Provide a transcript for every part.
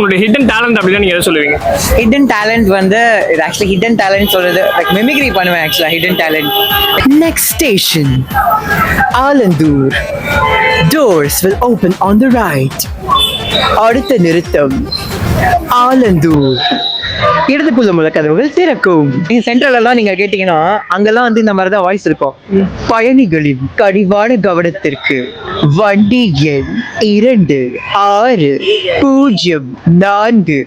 உங்களுடைய hidden talent அப்படின்னா நீங்க எதை சொல்லுவீங்க? ஹிடன் டேலண்ட் வந்து இது ஆக்சுவலி ஹிடன் டேலண்ட் சொல்றது லைக் மிமிக்ரி பண்ணுவேன் ஆக்சுவலா hidden talent. Next station Alandur. Doors will open on the right. அடுத்த நிறுத்தம் ஆலந்தூர். இடது புது கதவுகள் திறக்கும். சென்ட்ரல் எல்லாம் நீங்க கேட்டீங்கன்னா அங்கெல்லாம் வந்து இந்த மாதிரிதான் வாய்ஸ் இருக்கும். பயணிகளின் கனிவான கவனத்திற்கு வண்டி எண் 2604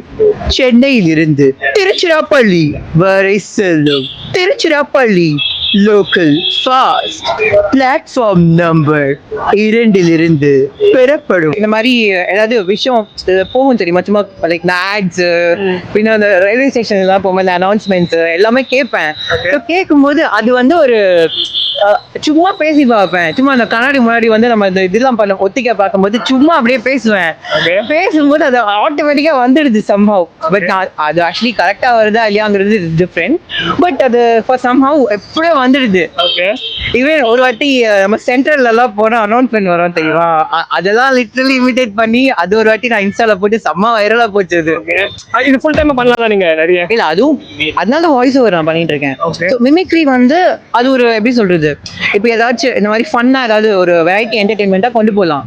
சென்னையில் இருந்து திருச்சிராப்பள்ளி வரை செல்லும் Tiruchirappalli local fast platform number 2 பெறப்படும். இந்த மாதிரி ஏதாவது விஷயம் போகும் தெரியுமா, சும்மா லைக் இந்த ஆட்ஸ் பின்ன அந்த ரயில்வே ஸ்டேஷன் எல்லாம் போகும்போது அனௌன்ஸ்மெண்ட்ஸ் எல்லாமே கேட்பேன். கேட்கும்போது அது வந்து ஒரு சும்மா பேசி பார்ப்பேன். சும்மா அந்த கண்ணாடி முன்னாடி வந்து நம்ம இந்த இதெல்லாம் பண்ண ஒத்திக்க பார்க்கும்போது சும்மா அப்படியே பேசுவேன். பேசும்போது அது ஆட்டோமேட்டிக்கா வந்துடுது சம்ஹவ். பட் அது ஆக்சுவலி கரெக்டா வருதா இல்லையாங்கிறது டிஃப்ரெண்ட். பட் அது ஃபார் சம்ஹவ் எப்படியோ வந்துடுது. இவன் ஒரு வாட்டி நம்ம சென்ட்ரல்ல எல்லாம் போனா அனௌன்ஸ்மெண்ட் வரும் தெரியுமா, அதெல்லாம் லிட்டரலி இமிடேட் பண்ணி அது ஒரு வாட்டி நான் இன்ஸ்டால போட்டு செம்ம வைரலா போச்சு. இது ஃபுல் டைம் பண்ணலாம் நீங்க நிறைய? இல்ல அதுவும் அதனால வாய்ஸ் ஓவர் நான் பண்ணிட்டு இருக்கேன். மிமிக்ரி வந்து அது ஒரு எப்படி சொல்றது, இப்போ ஏதாச்சும் இந்த மாதிரி ஃபன்னா ஏதாவது ஒரு வெரைட்டி என்டர்டைன்மெண்டா கொண்டு போகலாம்.